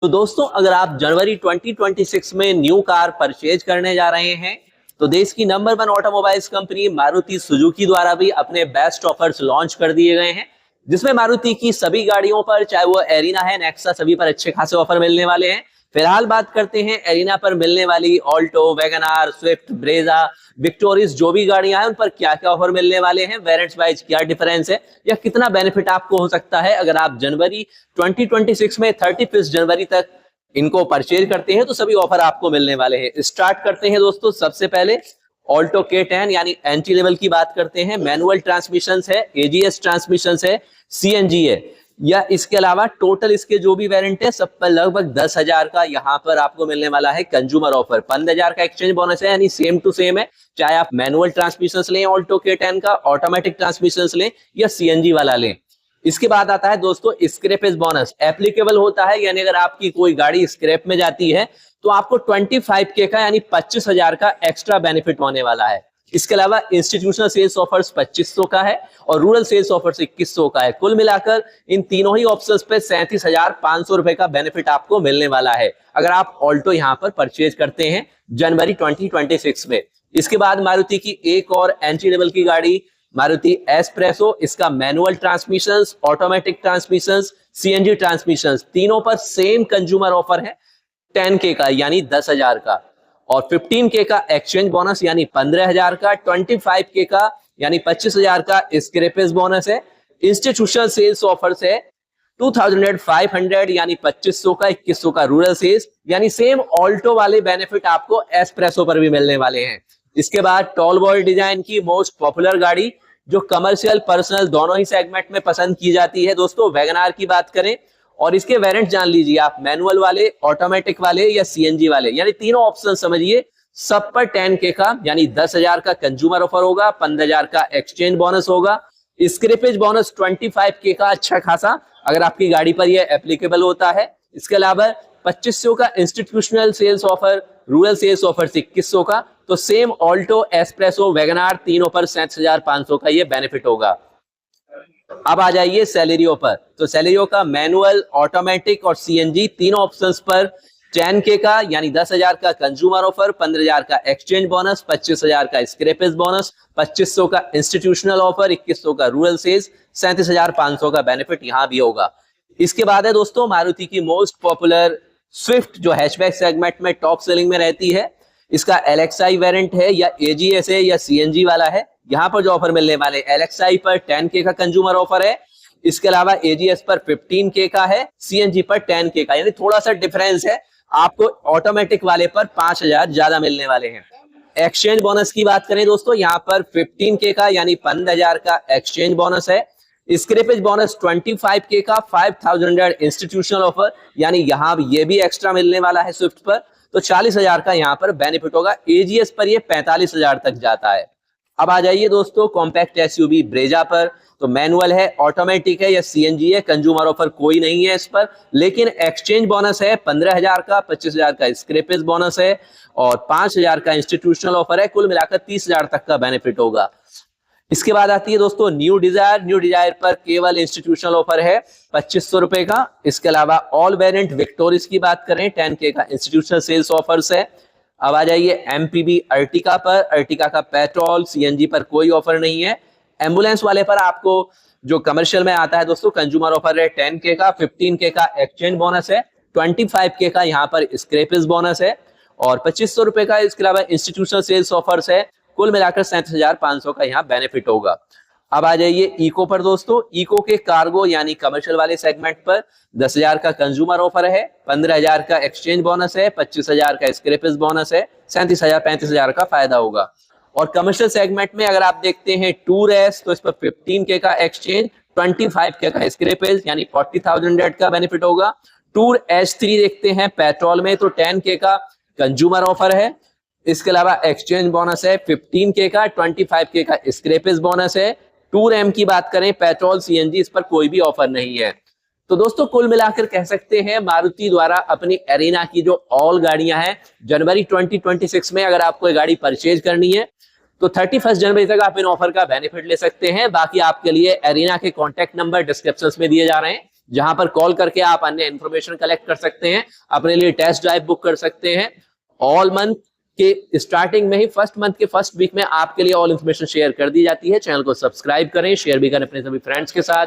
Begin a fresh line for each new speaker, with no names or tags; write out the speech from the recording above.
तो दोस्तों, अगर आप जनवरी 2026 में न्यू कार परचेज करने जा रहे हैं तो देश की number 1 automobiles company Maruti Suzuki द्वारा भी अपने बेस्ट ऑफर्स लॉन्च कर दिए गए हैं, जिसमें मारुति की सभी गाड़ियों पर, चाहे वो एरिना है, नेक्सा, सभी पर अच्छे खासे ऑफर मिलने वाले हैं। फिलहाल बात करते हैं एरिना पर मिलने वाली Alto, WagonR, Swift, Brezza, Victoris जो भी गाड़ियां हैं उन पर क्या क्या ऑफर मिलने वाले हैं, वेरिएंट्स वाइज क्या डिफरेंस है या कितना बेनिफिट आपको हो सकता है अगर आप जनवरी 2026 में 31 जनवरी तक इनको परचेज करते हैं तो सभी ऑफर आपको मिलने वाले हैं। स्टार्ट करते हैं दोस्तों, सबसे पहले ऑल्टो K10 यानी एंट्री लेवल की बात करते हैं। मैनुअल ट्रांसमिशन है, AGS ट्रांसमिशन है, CNG है, या इसके अलावा टोटल इसके जो भी वेरिएंट है सब पर लगभग 10,000 का यहाँ पर आपको मिलने वाला है कंज्यूमर ऑफर। 15,000 का एक्सचेंज बोनस है, यानी सेम टू सेम है, चाहे आप मैनुअल ट्रांसमिशन लें ऑल्टो K10 का, ऑटोमेटिक ट्रांसमिशन लें या CNG वाला लें। इसके बाद आता है दोस्तों स्क्रैपेज बोनस, एप्लीकेबल होता है, यानी अगर आपकी कोई गाड़ी स्क्रैप में जाती है तो आपको 25K का यानी 25,000 का एक्स्ट्रा बेनिफिट होने वाला है। इसके अलावा इंस्टीट्यूशनल सेल्स ऑफर्स 2500 का है और रूरल सेल्स ऑफर्स 2100 का है। कुल मिलाकर इन तीनों ही ऑप्शंस पे 37,500 रुपए का बेनिफिट आपको मिलने वाला है अगर आप ऑल्टो यहां पर परचेज करते हैं जनवरी 2026 में। इसके बाद मारुति की एक और एंट्री लेवल की गाड़ी मारुति एस्प्रेसो, इसका manual transmissions, automatic transmissions, CNG transmissions तीनों पर सेम कंज्यूमर ऑफर है 10K का यानी 10,000 का, और 15K का एक्सचेंज बोनस यानी 15,000 का, 25K का यानी 25,000 का स्क्रैपेज बोनस है। इंस्टीट्यूशनल सेल्स ऑफर है 2,500 यानी 2500 का, 2100 का रूरल सेल्स, यानी सेम ऑल्टो वाले बेनिफिट आपको एस्प्रेसो पर भी मिलने वाले हैं। इसके बाद टॉल बॉय डिजाइन की मोस्ट पॉपुलर गाड़ी जो कमर्शियल पर्सनल दोनों ही सेगमेंट में पसंद की जाती है दोस्तों, वैगनआर की बात करें और इसके वेरिएंट जान लीजिए आप, मैनुअल वाले, ऑटोमेटिक वाले या CNG वाले, यानी तीनों ऑप्शन समझिए। सब पर 10K का यानी 10,000 का कंज्यूमर ऑफर होगा, 15,000 का एक्सचेंज बोनस होगा, स्क्रैपेज बोनस 25K का अच्छा खासा अगर आपकी गाड़ी पर यह एप्लीकेबल होता है। इसके अलावा 2500 का institutional sales offer, rural sales offer 2100 का, तो सेम ऑल्टो, एस्प्रेसो, वैगनआर तीनों पर 37,500 का ये बेनिफिट होगा। अब आ जाइए सैलरियो पर, तो सैलरियो का मैनुअल, ऑटोमेटिक और CNG तीनों ऑप्शंस पर 10K का यानी 10,000 का कंज्यूमर ऑफर, 15,000 का एक्सचेंज बोनस, 25,000 का स्क्रैपेज बोनस, 2500 का इंस्टीट्यूशनल ऑफर, 2100 का रूरल सेल्स, 37,500 का बेनिफिट यहां भी होगा। इसके बाद है दोस्तों मारुति की मोस्ट पॉपुलर स्विफ्ट जो हैचबैक सेगमेंट में टॉप सेलिंग में रहती है। इसका LXI वेरिएंट है या AGS है या CNG वाला है। यहाँ पर जो ऑफर मिलने वाले, LXI पर 10K का कंज्यूमर ऑफर है, इसके अलावा AGS पर 15K का है, CNG पर 10K का, यानी थोड़ा सा डिफरेंस है। आपको ऑटोमेटिक वाले पर 5,000 ज्यादा मिलने वाले हैं। एक्सचेंज बोनस की बात करें दोस्तों, यहाँ पर 15K का यानी 15,000 का एक्सचेंज बोनस है, स्क्रैपेज बोनस 25K का, 5,000 इंस्टीट्यूशनल ऑफर, यानी यहाँ ये भी एक्स्ट्रा मिलने वाला है स्विफ्ट पर, तो 40,000 का यहाँ पर बेनिफिट होगा। AGS पर ये 45,000 तक जाता है। अब आ जाइए दोस्तों कॉम्पैक्ट SUV ब्रेजा पर, तो मैनुअल है, ऑटोमेटिक है या CNG है, कंज्यूमर ऑफर कोई नहीं है इस पर, लेकिन एक्सचेंज बोनस है 15,000 का, 25,000 का स्क्रैपेज बोनस है और 5,000 का इंस्टीट्यूशनल ऑफर है। कुल मिलाकर 30,000 तक का बेनिफिट होगा। इसके बाद आती है दोस्तों न्यू डिजायर। न्यू डिजायर पर केवल इंस्टीट्यूशनल ऑफर है 2500 रुपए का। इसके अलावा ऑल वेरिएंट विक्टोरिस की बात करें 10K का इंस्टीट्यूशनल सेल्स ऑफर्स है। अब आ जाइए MPV अर्टिका पर। अर्टिका का पेट्रोल, CNG पर कोई ऑफर नहीं है। एम्बुलेंस वाले पर आपको जो कमर्शियल में आता है दोस्तों कंज्यूमर ऑफर है 10K का, 15K का एक्सचेंज बोनस है, 25K का यहाँ पर स्क्रैपेज बोनस है और 2500 रुपए का इसके अलावा इंस्टीट्यूशनल सेल्स ऑफर्स है। कुल मिलाकर 37,500 का यहाँ बेनिफिट होगा। अब आ जाइए इको पर दोस्तों। इको के कार्गो यानी कमर्शियल वाले सेगमेंट पर 10,000 का कंज्यूमर ऑफर है, 15,000 का एक्सचेंज बोनस है, 25,000 का स्क्रैपेज बोनस है, 37,000-35,000 का फायदा होगा। और कमर्शियल सेगमेंट में अगर आप देखते हैं टूर एस, तो इस पर 15K का एक्सचेंज, 25K का स्क्रैपेज यानी 40,000 का बेनिफिट होगा। टूर S3 देखते हैं पेट्रोल में, तो 10K का कंज्यूमर ऑफर है, इसके अलावा एक्सचेंज बोनस है 15K का, 25K का स्क्रैपेज बोनस है। टूर M की बात करें पेट्रोल, CNG इस पर कोई भी ऑफर नहीं है। तो दोस्तों कुल मिलाकर कह सकते हैं मारुति द्वारा अपनी एरिना की जो ऑल गाड़ियां हैं जनवरी 2026 में अगर आपको गाड़ी परचेज करनी है तो 31 जनवरी तक आप इन ऑफर का बेनिफिट ले सकते हैं। बाकी आपके लिए एरिना के कॉन्टैक्ट नंबर डिस्क्रिप्शन में दिए जा रहे हैं, जहां पर कॉल करके आप अन्य इन्फॉर्मेशन कलेक्ट कर सकते हैं, अपने लिए टेस्ट ड्राइव बुक कर सकते हैं। ऑल मंथ के स्टार्टिंग में ही फर्स्ट मंथ के फर्स्ट वीक में आपके लिए ऑल इन्फॉर्मेशन शेयर कर दी जाती है। चैनल को सब्सक्राइब करें, शेयर भी करें अपने सभी फ्रेंड्स के साथ।